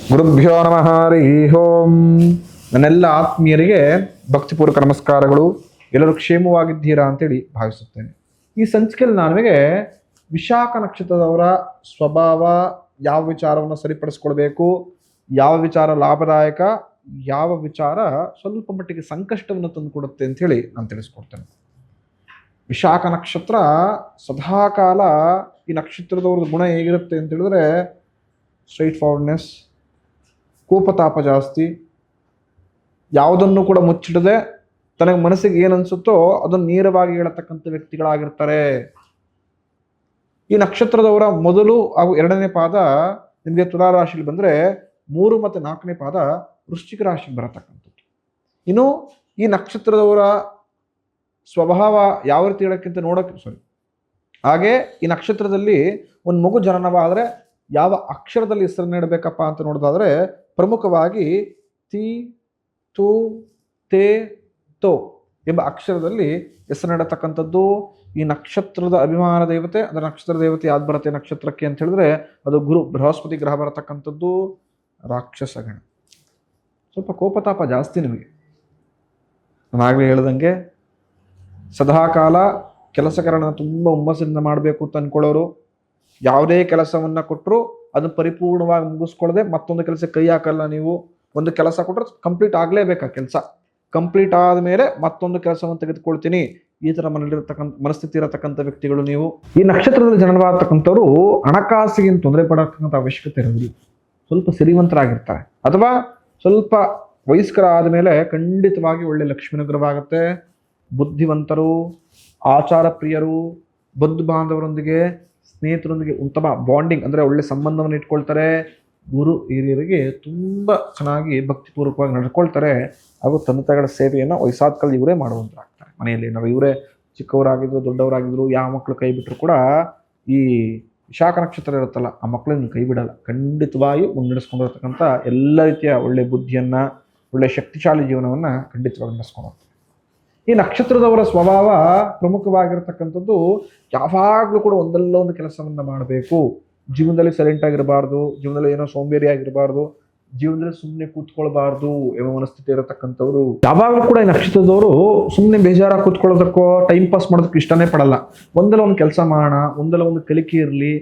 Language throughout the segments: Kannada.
ಗುರುಭ್ಯೋ ನಮಃ ಹರಿ ಓಂ. ನನ್ನೆಲ್ಲ ಆತ್ಮೀಯರಿಗೆ ಭಕ್ತಿಪೂರ್ವಕ ನಮಸ್ಕಾರಗಳು. ಎಲ್ಲರೂ ಕ್ಷೇಮವಾಗಿದ್ದೀರಾ ಅಂತೇಳಿ ಭಾವಿಸುತ್ತೇನೆ. ಈ ಸಂಚಿಕೆಯಲ್ಲಿ ನಾನು ನಿಮಗೆ ವಿಶಾಖ ನಕ್ಷತ್ರದವರ ಸ್ವಭಾವ, ಯಾವ ವಿಚಾರವನ್ನು ಸರಿಪಡಿಸ್ಕೊಳ್ಬೇಕು, ಯಾವ ವಿಚಾರ ಲಾಭದಾಯಕ, ಯಾವ ವಿಚಾರ ಸ್ವಲ್ಪ ಮಟ್ಟಿಗೆ ಸಂಕಷ್ಟವನ್ನು ತಂದುಕೊಡುತ್ತೆ ಅಂಥೇಳಿ ನಾನು ತಿಳಿಸ್ಕೊಡ್ತೇನೆ. ವಿಶಾಖ ನಕ್ಷತ್ರ ಸದಾಕಾಲ ಈ ನಕ್ಷತ್ರದವ್ರದ್ದು ಗುಣ ಹೇಗಿರುತ್ತೆ ಅಂತ ಹೇಳಿದ್ರೆ ಸ್ಟ್ರೈಟ್ ಫಾರ್ವರ್ಡ್ನೆಸ್, ಕೋಪತಾಪ ಜಾಸ್ತಿ, ಯಾವುದನ್ನು ಕೂಡ ಮುಚ್ಚಿಡದೆ ತನಗೆ ಮನಸ್ಸಿಗೆ ಏನು ಅನ್ಸುತ್ತೋ ಅದನ್ನು ನೇರವಾಗಿ ಹೇಳತಕ್ಕಂಥ ವ್ಯಕ್ತಿಗಳಾಗಿರ್ತಾರೆ. ಈ ನಕ್ಷತ್ರದವರ ಮೊದಲು ಹಾಗೂ ಎರಡನೇ ಪಾದ ನಿಮಗೆ ತುಲಾ ರಾಶಿಲಿ ಬಂದರೆ 3 ಮತ್ತು 4ನೇ ಪಾದ ವೃಶ್ಚಿಕ ರಾಶಿಗೆ ಬರತಕ್ಕಂಥದ್ದು. ಇನ್ನು ಈ ನಕ್ಷತ್ರದವರ ಸ್ವಭಾವ ಯಾವ ರೀತಿ ಹೇಳೋಕ್ಕಿಂತ ಹಾಗೆ ಈ ನಕ್ಷತ್ರದಲ್ಲಿ ಒಂದು ಮಗು ಜನನವಾದರೆ ಯಾವ ಅಕ್ಷರದಲ್ಲಿ ಹೆಸರನ್ನು ಇಡಬೇಕಪ್ಪ ಅಂತ ನೋಡೋದಾದ್ರೆ ಪ್ರಮುಖವಾಗಿ ತಿ, ತು, ತೇ, ತೋ ಎಂಬ ಅಕ್ಷರದಲ್ಲಿ ಹೆಸರಿಡತಕ್ಕಂಥದ್ದು. ಈ ನಕ್ಷತ್ರದ ಅಭಿಮಾನ ದೇವತೆ, ಅದರ ನಕ್ಷತ್ರ ದೇವತೆ ಯಾವ್ದು ಬರುತ್ತೆ ನಕ್ಷತ್ರಕ್ಕೆ ಅಂತ ಹೇಳಿದ್ರೆ ಅದು ಗುರು ಬೃಹಸ್ಪತಿ ಗ್ರಹ ಬರತಕ್ಕಂಥದ್ದು. ರಾಕ್ಷಸ ಗಣ, ಸ್ವಲ್ಪ ಕೋಪತಾಪ ಜಾಸ್ತಿ ನಿಮಗೆ. ನಾನಾಗಲೇ ಹೇಳ್ದಂಗೆ ಸದಾಕಾಲ ಕೆಲಸಗಾರನ ತುಂಬ ಹುಮ್ಮಸ್ಸಿಂದ ಮಾಡಬೇಕು ಅಂತ ಅಂದ್ಕೊಳ್ಳೋರು, ಯಾವುದೇ ಕೆಲಸವನ್ನು ಕೊಟ್ಟರು ಅದನ್ನು ಪರಿಪೂರ್ಣವಾಗಿ ಮುಗಿಸ್ಕೊಳ್ಳದೆ ಮತ್ತೊಂದು ಕೆಲಸ ಕೈ ಹಾಕಲ್ಲ. ನೀವು ಒಂದು ಕೆಲಸ ಕೊಟ್ಟರೆ ಕಂಪ್ಲೀಟ್ ಆಗಲೇಬೇಕಾ, ಕೆಲಸ ಕಂಪ್ಲೀಟ್ ಆದಮೇಲೆ ಮತ್ತೊಂದು ಕೆಲಸವನ್ನು ತೆಗೆದುಕೊಳ್ತೀನಿ, ಈ ಥರ ಮನಸ್ಥಿತಿ ಇರತಕ್ಕಂಥ ವ್ಯಕ್ತಿಗಳು ನೀವು. ಈ ನಕ್ಷತ್ರದಲ್ಲಿ ಜನನವಾಗತಕ್ಕಂಥವ್ರು ಹಣಕಾಸಿಗೆ ತೊಂದರೆ ಪಡತಕ್ಕಂಥ ಅವಶ್ಯಕತೆ ಇರೋದಿಲ್ಲ. ಸ್ವಲ್ಪ ಸಿರಿವಂತರಾಗಿರ್ತಾರೆ ಅಥವಾ ಸ್ವಲ್ಪ ವಯಸ್ಕರ ಆದಮೇಲೆ ಖಂಡಿತವಾಗಿ ಒಳ್ಳೆ ಲಕ್ಷ್ಮೀನುಗ್ರಹವಾಗುತ್ತೆ. ಬುದ್ಧಿವಂತರು, ಆಚಾರ ಪ್ರಿಯರು, ಬಂಧು ಬಾಂಧವರೊಂದಿಗೆ, ಸ್ನೇಹಿತರೊಂದಿಗೆ ಉತ್ತಮ ಬಾಂಡಿಂಗ್ ಅಂದರೆ ಒಳ್ಳೆ ಸಂಬಂಧವನ್ನು ಇಟ್ಕೊಳ್ತಾರೆ. ಗುರು ಹಿರಿಯರಿಗೆ ತುಂಬ ಚೆನ್ನಾಗಿ ಭಕ್ತಿಪೂರ್ವಕವಾಗಿ ನಡ್ಕೊಳ್ತಾರೆ. ಹಾಗೂ ತಂದೆ ತಾಯಿಗಳ ಸೇವೆಯನ್ನು ವಯಸ್ಸಾದ ಕಾಲದಲ್ಲಿ ಇವರೇ ಮಾಡುವಂತಾಗ್ತಾರೆ. ಮನೆಯಲ್ಲಿ ಏನಾದ್ರು ಇವರೇ ಚಿಕ್ಕವರಾಗಿದ್ರು ದೊಡ್ಡವರಾಗಿದ್ರು ಯಾವ ಮಕ್ಕಳು ಕೈ ಬಿಟ್ಟರು ಕೂಡ ಈ ವಿಶಾಖ ನಕ್ಷತ್ರ ಇರುತ್ತಲ್ಲ ಆ ಮಕ್ಕಳನ್ನು ಕೈ ಬಿಡಲ್ಲ. ಖಂಡಿತವಾಗಿ ಮುನ್ನಡೆಸ್ಕೊಂಡಿರ್ತಕ್ಕಂಥ ಎಲ್ಲ ರೀತಿಯ ಒಳ್ಳೆ ಬುದ್ಧಿಯನ್ನು, ಒಳ್ಳೆ ಶಕ್ತಿಶಾಲಿ ಜೀವನವನ್ನು ಖಂಡಿತವಾಗಿ ನಡೆಸ್ಕೊಂಡು ಹೋಗ್ತಾರೆ. ಈ ನಕ್ಷತ್ರದವರ ಸ್ವಭಾವ ಪ್ರಮುಖವಾಗಿರ್ತಕ್ಕಂಥದ್ದು ಯಾವಾಗಲೂ ಕೂಡ ಒಂದಲ್ಲ ಒಂದು ಕೆಲಸವನ್ನು ಮಾಡಬೇಕು. ಜೀವನದಲ್ಲಿ ಸೈಲೆಂಟ್ ಆಗಿರಬಾರ್ದು, ಜೀವನದಲ್ಲಿ ಏನೋ ಸೋಂಬೇರಿ ಆಗಿರಬಾರ್ದು, ಜೀವನದಲ್ಲಿ ಸುಮ್ಮನೆ ಕೂತ್ಕೊಳ್ಬಾರ್ದು ಎಂಬ ಮನಸ್ಥಿತಿ ಇರತಕ್ಕಂಥವ್ರು. ಯಾವಾಗಲೂ ಕೂಡ ಈ ನಕ್ಷತ್ರದವರು ಸುಮ್ಮನೆ ಬೇಜಾರಾಗಿ ಕೂತ್ಕೊಳ್ಳೋದಕ್ಕೋ ಟೈಮ್ ಪಾಸ್ ಮಾಡೋದಕ್ಕೆ ಇಷ್ಟನೇ ಪಡಲ್ಲ. ಒಂದಲ್ಲ ಒಂದು ಕೆಲಸ ಮಾಡೋಣ, ಒಂದಲ್ಲ ಒಂದು ಕಲಿಕೆ ಇರಲಿ,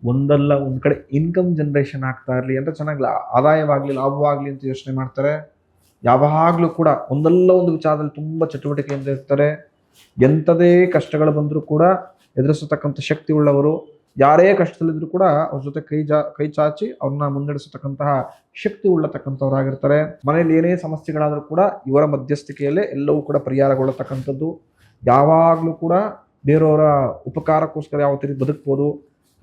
ಒಂದಲ್ಲ ಒಂದು ಕಡೆ ಇನ್ಕಮ್ ಜನರೇಷನ್ ಆಗ್ತಾ ಇರಲಿ ಅಂತ ಚೆನ್ನಾಗಿ ಆದಾಯವಾಗಲಿ ಲಾಭವಾಗಲಿ ಅಂತ ಯೋಚನೆ ಮಾಡ್ತಾರೆ. ಯಾವಾಗಲೂ ಕೂಡ ಒಂದಲ್ಲ ಒಂದು ವಿಚಾರದಲ್ಲಿ ತುಂಬ ಚಟುವಟಿಕೆಯಿಂದ ಇರ್ತಾರೆ. ಎಂಥದೇ ಕಷ್ಟಗಳು ಬಂದರೂ ಕೂಡ ಎದುರಿಸತಕ್ಕಂಥ ಶಕ್ತಿ ಉಳ್ಳವರು. ಯಾರೇ ಕಷ್ಟದಲ್ಲಿದ್ದರೂ ಕೂಡ ಅವ್ರ ಜೊತೆ ಕೈ ಚಾಚಿ ಅವ್ರನ್ನ ಮುನ್ನಡೆಸತಕ್ಕಂತಹ ಶಕ್ತಿ ಉಳ್ಳತಕ್ಕಂಥವ್ರಾಗಿರ್ತಾರೆ. ಮನೆಯಲ್ಲಿ ಏನೇ ಸಮಸ್ಯೆಗಳಾದರೂ ಕೂಡ ಇವರ ಮಧ್ಯಸ್ಥಿಕೆಯಲ್ಲೇ ಎಲ್ಲವೂ ಕೂಡ ಪರಿಹಾರಗೊಳ್ಳತಕ್ಕಂಥದ್ದು. ಯಾವಾಗಲೂ ಕೂಡ ಬೇರೆಯವರ ಉಪಕಾರಕ್ಕೋಸ್ಕರ ಯಾವ ರೀತಿ ಬದುಕ್ಬೋದು,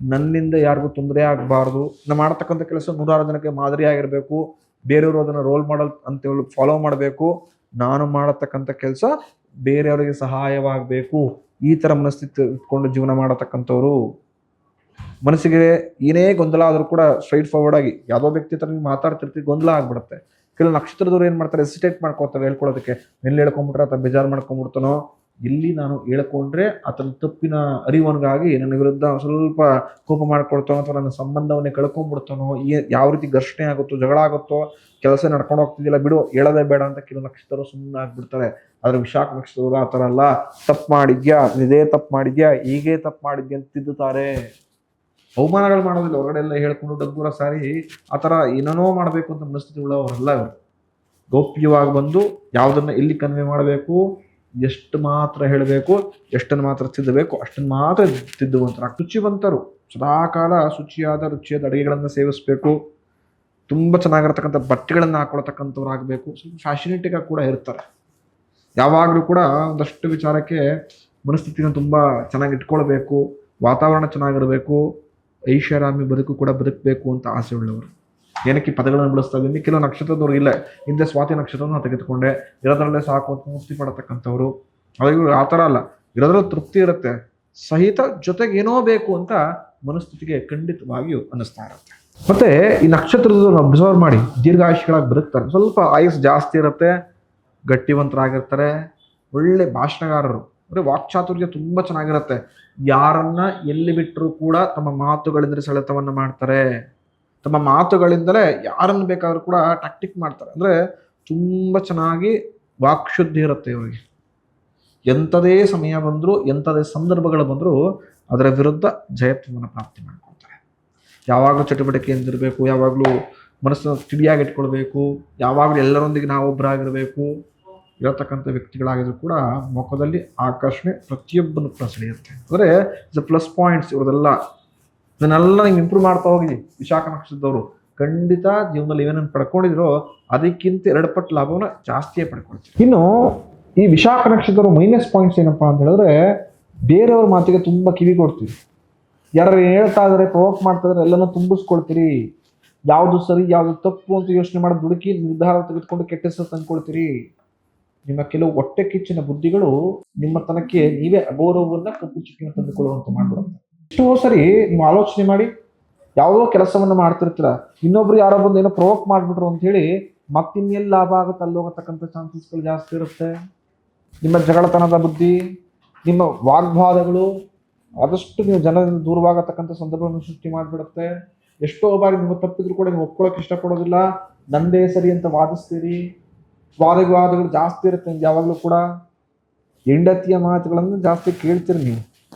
ನನ್ನಿಂದ ಯಾರಿಗೂ ತೊಂದರೆ ಆಗಬಾರ್ದು, ನಾನು ಮಾಡತಕ್ಕಂಥ ಕೆಲಸ 100 ಜನಕ್ಕೆ ಮಾದರಿಯಾಗಿರಬೇಕು, ಬೇರೆಯವರು ಅದನ್ನು ರೋಲ್ ಮಾಡಲ್ ಅಂತೇಳಿ ಫಾಲೋ ಮಾಡಬೇಕು, ನಾನು ಮಾಡತಕ್ಕಂಥ ಕೆಲಸ ಬೇರೆಯವರಿಗೆ ಸಹಾಯವಾಗಬೇಕು, ಈ ಥರ ಮನಸ್ಥಿತಿ ಇಟ್ಕೊಂಡು ಜೀವನ ಮಾಡತಕ್ಕಂಥವ್ರು. ಮನಸ್ಸಿಗೆ ಏನೇ ಗೊಂದಲ ಆದರೂ ಕೂಡ ಸ್ಟ್ರೈಟ್ ಫಾರ್ವರ್ಡ್ ಆಗಿ ಯಾವುದೋ ವ್ಯಕ್ತಿ ಹತ್ರ ನೀವು ಮಾತಾಡ್ತಿರ್ತೀವಿ, ಗೊಂದಲ ಆಗ್ಬಿಡುತ್ತೆ. ಕೆಲವು ನಕ್ಷತ್ರದವ್ರು ಏನು ಮಾಡ್ತಾರೆ, ಹೆಸಿಟೇಟ್ ಮಾಡ್ಕೋತಾರೆ ಹೇಳ್ಕೊಳ್ಳೋದಕ್ಕೆ. ಎಲ್ಲಿ ಹೇಳ್ಕೊಂಬಿಟ್ರೆ ಆತ ಬೇಜಾರು ಮಾಡ್ಕೊಂಬಿಡ್ತಾನೋ, ಇಲ್ಲಿ ನಾನು ಹೇಳ್ಕೊಂಡ್ರೆ ಆತನ ತಪ್ಪಿನ ಅರಿವನಿಗಾಗಿ ನನ್ನ ವಿರುದ್ಧ ಸ್ವಲ್ಪ ಕೋಪ ಮಾಡ್ಕೊಳ್ತಾನೋ ಅಥವಾ ನನ್ನ ಸಂಬಂಧವನ್ನೇ ಕಳ್ಕೊಂಡ್ಬಿಡ್ತಾನೋ, ಯಾವ ರೀತಿ ಘರ್ಷಣೆ ಆಗುತ್ತೋ, ಜಗಳ ಆಗುತ್ತೋ, ಕೆಲಸ ನಡ್ಕೊಂಡು ಹೋಗ್ತಿದ್ದಿಲ್ಲ ಬಿಡು, ಹೇಳೋದೇ ಬೇಡ ಅಂತ ಕೆಲವು ನಕ್ಷತ್ರರು ಸುಮ್ಮನೆ ಆಗ್ಬಿಡ್ತಾರೆ. ಆದರೆ ವಿಶಾಖ ನಕ್ಷತ್ರದವರು ಆ ಥರ ಅಲ್ಲ. ತಪ್ಪು ಮಾಡಿದ್ಯಾ, ಇದೇ ತಪ್ಪು ಮಾಡಿದ್ಯಾ, ಹೀಗೆ ತಪ್ಪು ಮಾಡಿದ್ಯಾ ಅಂತ ತಿದ್ದುತ್ತಾರೆ. ಅವಮಾನಗಳು ಮಾಡೋದಿಲ್ಲ, ಹೊರಗಡೆ ಎಲ್ಲ ಹೇಳ್ಕೊಂಡು ಡಬ್ಬೂರ ಸಾರಿ ಆ ಥರ ಏನೇನೋ ಮಾಡಬೇಕು ಅಂತ ಮನಸ್ಥಿತಿ ಉಳ್ಳವರಲ್ಲ ಇವರು. ಗೌಪ್ಯವಾಗಿ ಬಂದು ಯಾವುದನ್ನು ಎಲ್ಲಿ ಕನ್ವೆ ಮಾಡಬೇಕು, ಎಷ್ಟು ಮಾತ್ರ ಹೇಳಬೇಕು, ಎಷ್ಟನ್ನು ಮಾತ್ರ ತಿದ್ದಬೇಕು, ಅಷ್ಟನ್ನು ಮಾತ್ರ ತಿದ್ದುವಂತರ. ರುಚಿವಂತರು, ಸದಾಕಾಲ ರುಚಿಯಾದ ಅಡುಗೆಗಳನ್ನು ಸೇವಿಸಬೇಕು, ತುಂಬ ಚೆನ್ನಾಗಿರ್ತಕ್ಕಂಥ ಬಟ್ಟೆಗಳನ್ನು ಹಾಕೊಳ್ತಕ್ಕಂಥವ್ರಾಗಬೇಕು, ಸ್ವಲ್ಪ ಫ್ಯಾಷನೇಟಿಗಾಗಿ ಕೂಡ ಇರ್ತಾರೆ. ಯಾವಾಗಲೂ ಕೂಡ ಒಂದಷ್ಟು ವಿಚಾರಕ್ಕೆ ಮನಸ್ಥಿತಿನ ತುಂಬ ಚೆನ್ನಾಗಿ ಇಟ್ಕೊಳ್ಬೇಕು, ವಾತಾವರಣ ಚೆನ್ನಾಗಿರಬೇಕು, ಐಷಾರಾಮಿ ಬದುಕು ಕೂಡ ಬದುಕಬೇಕು ಅಂತ ಆಸೆ ಉಳ್ಳವರು. ಏನಕ್ಕೆ ಪದಗಳನ್ನು ಬಳಸ್ತಾವೆ ಇನ್ನು ಕೆಲವು ನಕ್ಷತ್ರದವ್ರು ಇಲ್ಲ. ಹಿಂದೆ ಸ್ವಾತಿ ನಕ್ಷತ್ರವನ್ನು ತೆಗೆದುಕೊಂಡೆ, ಇರೋದ್ರಲ್ಲೇ ಸಾಕು ಅಂತ ಮುಕ್ತಿ ಪಡತಕ್ಕಂಥವ್ರು. ಅವಾಗ ಆ ಥರ ಅಲ್ಲ, ಇರೋದ್ರಲ್ಲಿ ತೃಪ್ತಿ ಇರುತ್ತೆ ಸಹಿತ ಜೊತೆಗೆ ಏನೋ ಬೇಕು ಅಂತ ಮನಸ್ಥಿತಿಗೆ ಖಂಡಿತವಾಗಿಯೂ ಅನ್ನಿಸ್ತಾ ಇರುತ್ತೆ. ಮತ್ತೆ ಈ ನಕ್ಷತ್ರದವ್ರನ್ನ ಅಬ್ಸರ್ವ್ ಮಾಡಿ ದೀರ್ಘಾಯುಷ್ಯಗಳಾಗಿ ಬದುಕ್ತಾರೆ. ಸ್ವಲ್ಪ ಆಯುಸ್ ಜಾಸ್ತಿ ಇರುತ್ತೆ, ಗಟ್ಟಿವಂತರಾಗಿರ್ತಾರೆ, ಒಳ್ಳೆ ಭಾಷಣಗಾರರು, ಅಂದರೆ ವಾಕ್ಚಾತುರ್ಯ ತುಂಬ ಚೆನ್ನಾಗಿರುತ್ತೆ. ಯಾರನ್ನ ಎಲ್ಲಿ ಬಿಟ್ಟರೂ ಕೂಡ ತಮ್ಮ ಮಾತುಗಳಿಂದ ಸೆಳೆತವನ್ನು ಮಾಡ್ತಾರೆ. ತಮ್ಮ ಮಾತುಗಳಿಂದಲೇ ಯಾರನ್ನು ಬೇಕಾದರೂ ಕೂಡ ಟ್ಯಾಕ್ಟಿಕ್ ಮಾಡ್ತಾರೆ. ಅಂದರೆ ತುಂಬ ಚೆನ್ನಾಗಿ ವಾಕ್ಶುದ್ಧಿ ಇರುತ್ತೆ ಇವರಿಗೆ. ಎಂಥದೇ ಸಮಯ ಬಂದರೂ, ಎಂಥದೇ ಸಂದರ್ಭಗಳು ಬಂದರೂ ಅದರ ವಿರುದ್ಧ ಜಯತ್ವವನ್ನು ಪ್ರಾಪ್ತಿ ಮಾಡ್ಕೊಳ್ತಾರೆ. ಯಾವಾಗಲೂ ಚಟುವಟಿಕೆಯಿಂದಿರಬೇಕು, ಯಾವಾಗಲೂ ಮನಸ್ಸನ್ನು ತಿಳಿಯಾಗಿ ಇಟ್ಕೊಳ್ಬೇಕು, ಯಾವಾಗಲೂ ಎಲ್ಲರೊಂದಿಗೆ ನಾವೊಬ್ಬರಾಗಿರಬೇಕು ಇರತಕ್ಕಂಥ ವ್ಯಕ್ತಿಗಳಾಗಿದ್ರು ಕೂಡ ಮುಖದಲ್ಲಿ ಆಕರ್ಷಣೆ ಪ್ರತಿಯೊಬ್ಬನು ಕೂಡ ಸೆಳೆಯುತ್ತೆ. ಅಂದರೆ ಇಸ್ ಪ್ಲಸ್ ಪಾಯಿಂಟ್ಸ್ ಇವ್ರದೆಲ್ಲ. ಇದನ್ನೆಲ್ಲ ನೀವು ಇಂಪ್ರೂವ್ ಮಾಡ್ತಾ ಹೋಗಿ ವಿಶಾಖ ನಕ್ಷತ್ರದವರು ಖಂಡಿತ ಜೀವನದಲ್ಲಿ ಏನೇನು ಪಡ್ಕೊಂಡಿದ್ರೋ ಅದಕ್ಕಿಂತ 2 ಪಟ್ಟು ಲಾಭವನ್ನು ಜಾಸ್ತಿಯೇ ಪಡ್ಕೊಳ್ತೀವಿ. ಇನ್ನು ಈ ವಿಶಾಖ ನಕ್ಷತ್ರದವರು ಮೈನಸ್ ಪಾಯಿಂಟ್ಸ್ ಏನಪ್ಪಾ ಅಂತ ಹೇಳಿದ್ರೆ, ಬೇರೆಯವ್ರ ಮಾತಿಗೆ ತುಂಬ ಕಿವಿ ಕೊಡ್ತೀವಿ. ಯಾರು ಹೇಳ್ತಾ ಇದಾರೆ, ಪ್ರವೋಕ್ ಮಾಡ್ತಾ ಇದಾರೆ, ಎಲ್ಲನೂ ತುಂಬಿಸ್ಕೊಳ್ತೀರಿ. ಯಾವುದು ಸರಿ ಯಾವುದು ತಪ್ಪು ಅಂತ ಯೋಚನೆ ಮಾಡಿ ದುಡುಕಿ ನಿರ್ಧಾರ ತೆಗೆದುಕೊಂಡು ಕೆಟ್ಟ ಹೆಸರು ತಂದ್ಕೊಳ್ತೀರಿ. ನಿಮ್ಮ ಕೆಲವು ಹೊಟ್ಟೆ ಕಿಚ್ಚಿನ ಬುದ್ಧಿಗಳು ನಿಮ್ಮ ತನಕ್ಕೆ ನೀವೇ ಅಗೌರವವನ್ನ ಕಪ್ಪು ಚಿಕ್ಕಿನ ತಂದುಕೊಳ್ಳುವಂತ ಮಾಡ್ಬಿಡುತ್ತೆ. ಎಷ್ಟೋ ಸರಿ ನೀವು ಆಲೋಚನೆ ಮಾಡಿ, ಯಾವುದೋ ಕೆಲಸವನ್ನ ಮಾಡ್ತಿರ್ತೀರ, ಇನ್ನೊಬ್ರು ಯಾರೋ ಬಂದು ಏನೋ ಪ್ರವೋಕ್ ಮಾಡ್ಬಿಟ್ರು ಅಂತ ಹೇಳಿ ಮತ್ತಿನ್ನೆಲ್ಲಿ ಲಾಭ ಆಗುತ್ತೆ ಅಲ್ಲೋಗತಕ್ಕಂಥ ಚಾನ್ಸಸ್ಗಳು ಜಾಸ್ತಿ ಇರುತ್ತೆ. ನಿಮ್ಮ ಜಗಳತನದ ಬುದ್ಧಿ, ನಿಮ್ಮ ವಾಗ್ವಾದಗಳು ಆದಷ್ಟು ನೀವು ಜನರಿಂದ ದೂರವಾಗತಕ್ಕಂಥ ಸಂದರ್ಭವನ್ನು ಸೃಷ್ಟಿ ಮಾಡಿಬಿಡುತ್ತೆ. ಎಷ್ಟೋ ಬಾರಿ ನಿಮ್ಮ ತಪ್ಪಿದ್ರು ಕೂಡ ನೀವು ಒಪ್ಕೊಳ್ಳೋಕೆ ಇಷ್ಟಪಡೋದಿಲ್ಲ, ನಂದೇ ಸರಿ ಅಂತ ವಾದಿಸ್ತೀರಿ. ವಾದಗಳು ಜಾಸ್ತಿ ಇರುತ್ತೆ ಯಾವಾಗಲೂ ಕೂಡ. ಹೆಂಡತಿಯ ಮಾತುಗಳನ್ನು ಜಾಸ್ತಿ ಕೇಳ್ತೀರಿ ನೀವು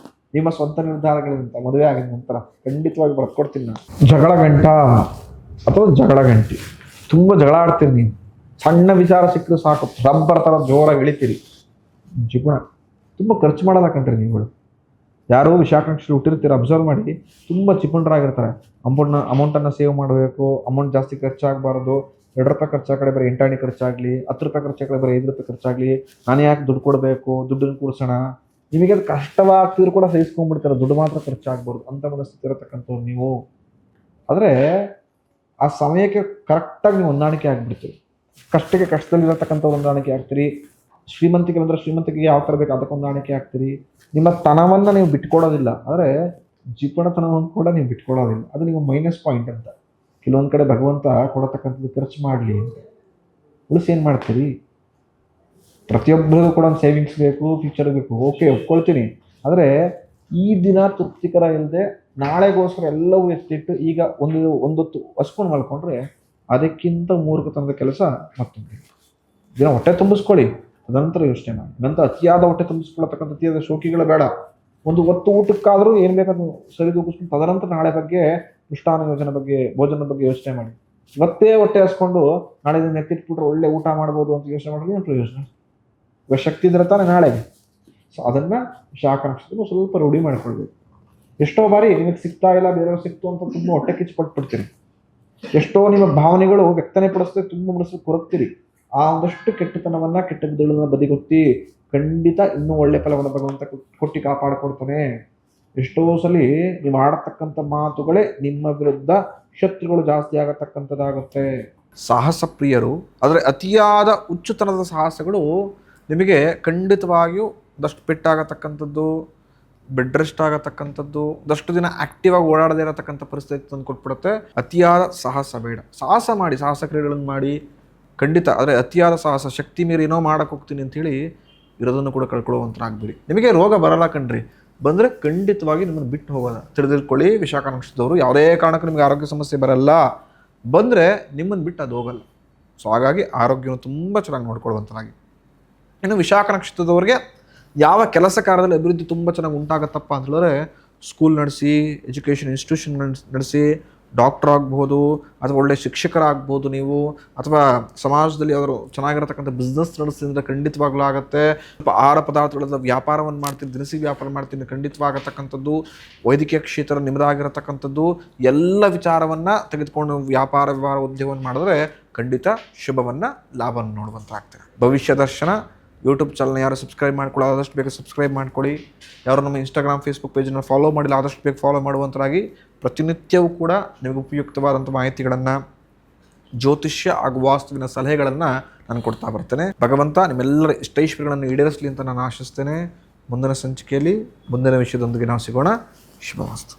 ನಿಮ್ಮ ಸ್ವಂತ ನಿರ್ಧಾರಗಳಿಂದ. ಮದುವೆ ಆಗಿದ ನಂತರ ಖಂಡಿತವಾಗಿ ಬರ್ಕೊಡ್ತೀನಿ ನಾನು. ಜಗಳ ಗಂಟ ಅಥವಾ ಜಗಳ ಗಂಟಿ, ತುಂಬ ಜಗಳ ಆಡ್ತೀರಿ ನೀವು. ಸಣ್ಣ ವಿಚಾರ ಸಿಕ್ಕರು ಸಾಕು ರಬ್ಬರ್ ಥರ ಜೋರಾಗಿ ಎಳಿತೀರಿ. ಜೀವನ ತುಂಬ ಖರ್ಚು ಮಾಡಲ್ಲ ಕಂಡ್ರಿ ನೀವುಗಳು. ಯಾರೋ ವಿಶಾಖ ನಕ್ಷತ್ರ ಹುಟ್ಟಿರ್ತೀರ, ಅಬ್ಸರ್ವ್ ಮಾಡಿ, ತುಂಬ ಚಿಪುಣರಾಗಿರ್ತಾರೆ. ಅಮೌಂಟನ್ನು ಸೇವ್ ಮಾಡಬೇಕು, ಅಮೌಂಟ್ ಜಾಸ್ತಿ ಖರ್ಚಾಗಬಾರ್ದು. 2 ರೂಪಾಯಿ ಖರ್ಚಾ ಕಡೆ ಬರೀ 8 ಆಣೆ ಖರ್ಚಾಗಲಿ, 10 ರೂಪಾಯಿ ಖರ್ಚಾ ಕಡೆ ಬರೀ 5 ರೂಪಾಯಿ ಖರ್ಚಾಗಲಿ, ನಾನು ಯಾಕೆ ದುಡ್ಡು ಕೊಡಬೇಕು, ದುಡ್ಡನ್ನು ಕೂಡಿಸೋಣ. ನಿಮಗೆ ಅದು ಕಷ್ಟವಾಗ್ತಿದ್ರು ಕೂಡ ಸಹಿಸ್ಕೊಂಡ್ಬಿಡ್ತಾರೆ, ದುಡ್ಡು ಮಾತ್ರ ಖರ್ಚಾಗಬಾರ್ದು ಅಂತ ಮನಸ್ಥಿತಿ ಇರತಕ್ಕಂಥವ್ರು ನೀವು. ಆದರೆ ಆ ಸಮಯಕ್ಕೆ ಕರೆಕ್ಟಾಗಿ ನೀವು ಹೊಂದಾಣಿಕೆ ಆಗಿಬಿಡ್ತೀರಿ. ಕಷ್ಟಕ್ಕೆ ಕಷ್ಟದಲ್ಲಿರತಕ್ಕಂಥವ್ರು ಹೊಂದಾಣಿಕೆ ಆಗ್ತೀರಿ. ಶ್ರೀಮಂತಿಕೆ ಬಂದರೆ ಶ್ರೀಮಂತಿಕೆಗೆ ಯಾವ ಥರ ಬೇಕು ಅದಕ್ಕೆ ಹೊಂದಾಣಿಕೆ ಆಗ್ತೀರಿ. ನಿಮ್ಮ ತನವನ್ನು ನೀವು ಬಿಟ್ಕೊಡೋದಿಲ್ಲ, ಆದರೆ ಜಿಪಣತನವನ್ನು ಕೂಡ ನೀವು ಬಿಟ್ಕೊಡೋದಿಲ್ಲ. ಅದು ನಿಮ್ಮ ಮೈನಸ್ ಪಾಯಿಂಟ್ ಅಂತ. ಕೆಲವೊಂದು ಕಡೆ ಭಗವಂತ ಕೊಡತಕ್ಕಂಥದ್ದು ಖರ್ಚು ಮಾಡಲಿ ಅಂತ ಉಳಿಸಿ ಏನು ಮಾಡ್ತೀರಿ. ಪ್ರತಿಯೊಬ್ಬರಿಗೂ ಕೂಡ ಒಂದು ಸೇವಿಂಗ್ಸ್ ಬೇಕು, ಫ್ಯೂಚರ್ ಬೇಕು, ಓಕೆ ಒಪ್ಕೊಳ್ತೀನಿ. ಆದರೆ ಈ ದಿನ ತೃಪ್ತಿಕರ ಇಲ್ಲದೆ ನಾಳೆಗೋಸ್ಕರ ಎಲ್ಲವೂ ಎತ್ತಿಟ್ಟು ಈಗ ಒಂದೊತ್ತು ಹಸ್ಕೊಂಡು ಮಲ್ಕೊಂಡ್ರೆ ಅದಕ್ಕಿಂತ ಮೂರ್ಖತನದ ಕೆಲಸ ಮತ್ತೊಂದು. ದಿನ ಹೊಟ್ಟೆ ತುಂಬಿಸ್ಕೊಳ್ಳಿ, ತದನಂತರ ಯೋಚನೆ ಮಾಡಿ. ನಂತರ ಅತಿಯಾದ ಹೊಟ್ಟೆ ತುಂಬಿಸ್ಕೊಳ್ಳತಕ್ಕಂಥ ಅತಿಯಾದ ಶೋಕಿಗಳು ಬೇಡ. ಒಂದು ಹೊತ್ತು ಊಟಕ್ಕಾದರೂ ಏನು ಬೇಕಾದ್ರೂ ಸರಿದೂಗಿಸ್ಕೊಂಡು ತದನಂತರ ನಾಳೆ ಬಗ್ಗೆ ಮೃಷ್ಟಾನ್ನ ಯೋಜನೆ ಬಗ್ಗೆ, ಭೋಜನದ ಬಗ್ಗೆ ಯೋಚನೆ ಮಾಡಿ. ಇವತ್ತೇ ಹೊಟ್ಟೆ ಹಸ್ಕೊಂಡು ನಾಳೆ ದಿನ ಎತ್ತಿಟ್ಬಿಟ್ರೆ ಒಳ್ಳೆ ಊಟ ಮಾಡ್ಬೋದು ಅಂತ ಯೋಚನೆ ಮಾಡಿದ್ರೆ ಏನು ಪ್ರಯೋಜನ? ಇವಾಗ ಶಕ್ತಿ ಇದ್ರೆ ತಾನೇ ನಾಳೆಗೆ. ಸೊ ಅದನ್ನು ವಿಶಾಖ ನಕ್ಷತ್ರ ಸ್ವಲ್ಪ ರೂಢಿ ಮಾಡಿಕೊಳ್ಬೇಕು. ಎಷ್ಟೋ ಬಾರಿ ನಿಮಗೆ ಸಿಗ್ತಾ ಇಲ್ಲ, ಬೇರೆಯವ್ರು ಸಿಕ್ತು ಅಂತ ತುಂಬ ಹೊಟ್ಟೆ ಕಿಚ್ಚು ಪಟ್ಬಿಡ್ತೀರಿ. ಎಷ್ಟೋ ನಿಮ್ಮ ಭಾವನೆಗಳು ವ್ಯಕ್ತನೆ ಪಡಿಸ್ತೇ ತುಂಬ ಮನಸ್ಸು ಕೊರಗ್ತೀರಿ. ಆ ಒಂದಷ್ಟು ಕೆಟ್ಟತನವನ್ನ, ಕೆಟ್ಟ ಬುದ್ಧಿಗಳನ್ನ ಬದಿಗೊತ್ತಿ ಖಂಡಿತ ಇನ್ನೂ ಒಳ್ಳೆ ಫಲವನ್ನು ಭಗವಂತ ಕೊಟ್ಟು ಕಾಪಾಡಿಕೊಡ್ತಾನೆ. ಎಷ್ಟೋ ಸಲ ನೀವು ಆಡತಕ್ಕಂಥ ಮಾತುಗಳೇ ನಿಮ್ಮ ವಿರುದ್ಧ ಶತ್ರುಗಳು ಜಾಸ್ತಿ ಆಗತಕ್ಕಂಥದ್ದಾಗುತ್ತೆ. ಸಾಹಸ ಪ್ರಿಯರು, ಆದರೆ ಅತಿಯಾದ ಹುಚ್ಚುತನದ ಸಾಹಸಗಳು ನಿಮಗೆ ಖಂಡಿತವಾಗಿಯೂ ಒಂದಷ್ಟು ಪೆಟ್ಟಾಗತಕ್ಕಂಥದ್ದು, ಬೆಡ್ ರೆಸ್ಟ್ ಆಗತಕ್ಕಂಥದ್ದು, ಒಂದಷ್ಟು ದಿನ ಆಕ್ಟಿವ್ ಆಗಿ ಓಡಾಡದೇ ಇರತಕ್ಕಂಥ ಪರಿಸ್ಥಿತಿ ತಂದು ಕೊಟ್ಬಿಡುತ್ತೆ. ಅತಿಯಾದ ಸಾಹಸ ಬೇಡ. ಸಾಹಸ ಮಾಡಿ, ಸಾಹಸ ಕ್ರೀಡೆಗಳನ್ನು ಮಾಡಿ ಖಂಡಿತ. ಆದರೆ ಅತಿಯಾದ ಸಾಹಸ, ಶಕ್ತಿ ಮೀರಿ ಏನೋ ಮಾಡಕ್ಕೆ ಹೋಗ್ತೀನಿ ಅಂಥೇಳಿ ಇರೋದನ್ನು ಕೂಡ ಕಳ್ಕೊಳ್ಳುವಂಥರಾಗಬೇಡಿ. ನಿಮಗೆ ರೋಗ ಬರಲ್ಲ ಕಣ್ರಿ, ಬಂದರೆ ಖಂಡಿತವಾಗಿ ನಿಮ್ಮನ್ನು ಬಿಟ್ಟು ಹೋಗೋದ ತಿಳಿದಿಳ್ಕೊಳ್ಳಿ. ವಿಶಾಖ ನಕ್ಷತ್ರದವರು ಯಾವುದೇ ಕಾರಣಕ್ಕೂ ನಿಮಗೆ ಆರೋಗ್ಯ ಸಮಸ್ಯೆ ಬರಲ್ಲ, ಬಂದರೆ ನಿಮ್ಮನ್ನು ಬಿಟ್ಟು ಅದು ಹೋಗಲ್ಲ. ಸೊ ಹಾಗಾಗಿ ಆರೋಗ್ಯವನ್ನು ತುಂಬ ಚೆನ್ನಾಗಿ ನೋಡ್ಕೊಳ್ಳುವಂಥರಾಗಿ. ಇನ್ನು ವಿಶಾಖ ನಕ್ಷತ್ರದವ್ರಿಗೆ ಯಾವ ಕೆಲಸ ಕಾರ್ಯದಲ್ಲಿ ಅಭಿವೃದ್ಧಿ ತುಂಬ ಚೆನ್ನಾಗಿ ಉಂಟಾಗತ್ತಪ್ಪ ಅಂತ ಹೇಳಿದ್ರೆ, ಸ್ಕೂಲ್ ನಡೆಸಿ, ಎಜುಕೇಷನ್ ಇನ್ಸ್ಟಿಟ್ಯೂಷನ್ ನಡೆಸಿ, ಡಾಕ್ಟರ್ ಆಗ್ಬೋದು, ಅಥವಾ ಒಳ್ಳೆ ಶಿಕ್ಷಕರಾಗ್ಬೋದು ನೀವು, ಅಥವಾ ಸಮಾಜದಲ್ಲಿ ಅವರು ಚೆನ್ನಾಗಿರತಕ್ಕಂಥ ಬಿಸ್ನೆಸ್ ನಡೆಸಿದ್ರೆ ಖಂಡಿತವಾಗ್ಲೂ ಆಗುತ್ತೆ. ಆಹಾರ ಪದಾರ್ಥಗಳ ವ್ಯಾಪಾರವನ್ನು ಮಾಡ್ತೀನಿ, ದಿನಸಿ ವ್ಯಾಪಾರ ಮಾಡ್ತೀನಿ, ಖಂಡಿತವಾಗತಕ್ಕಂಥದ್ದು. ವೈದ್ಯಕೀಯ ಕ್ಷೇತ್ರ ನಿಮ್ಮದಾಗಿರತಕ್ಕಂಥದ್ದು, ಎಲ್ಲ ವಿಚಾರವನ್ನು ತೆಗೆದುಕೊಂಡು ವ್ಯಾಪಾರ ಉದ್ಯೋಗವನ್ನು ಮಾಡಿದ್ರೆ ಖಂಡಿತ ಶುಭವನ್ನು, ಲಾಭವನ್ನು ನೋಡುವಂತಾಗ್ತದೆ. ಭವಿಷ್ಯ ದರ್ಶನ ಯೂಟ್ಯೂಬ್ ಚಾನಲ್ನ ಯಾರು ಸಬ್ಸ್ಕ್ರೈಬ್ ಮಾಡ್ಕೊಳ್ಳೋ ಆದಷ್ಟು ಬೇಗ ಸಬ್ಸ್ಕ್ರೈಬ್ ಮಾಡ್ಕೊಳ್ಳಿ. ಯಾರು ನಮ್ಮ ಇನ್ಸ್ಟಾಗ್ರಾಮ್, ಫೇಸ್ಬುಕ್ ಪೇಜನ್ನು ಫಾಲೋ ಮಾಡಿಲ್ಲ ಆದಷ್ಟು ಬೇಗ ಫಾಲೋ ಮಾಡುವಂಥರಾಗಿ ಪ್ರತಿನಿತ್ಯವೂ ಕೂಡ ನಿಮಗೆ ಉಪಯುಕ್ತವಾದಂಥ ಮಾಹಿತಿಗಳನ್ನು, ಜ್ಯೋತಿಷ್ಯ ಹಾಗೂ ವಾಸ್ತುವಿನ ಸಲಹೆಗಳನ್ನು ನಾನು ಕೊಡ್ತಾ ಬರ್ತೇನೆ. ಭಗವಂತ ನಿಮ್ಮೆಲ್ಲರ ಇಷ್ಟೈಷಗಳನ್ನು ಈಡೇರಿಸಲಿ ಅಂತ ನಾನು ಆಶಿಸ್ತೇನೆ. ಮುಂದಿನ ಸಂಚಿಕೆಯಲ್ಲಿ ಮುಂದಿನ ವಿಷಯದೊಂದಿಗೆ ನಾವು ಸಿಗೋಣ. ಶುಭವಾಸ್ತು.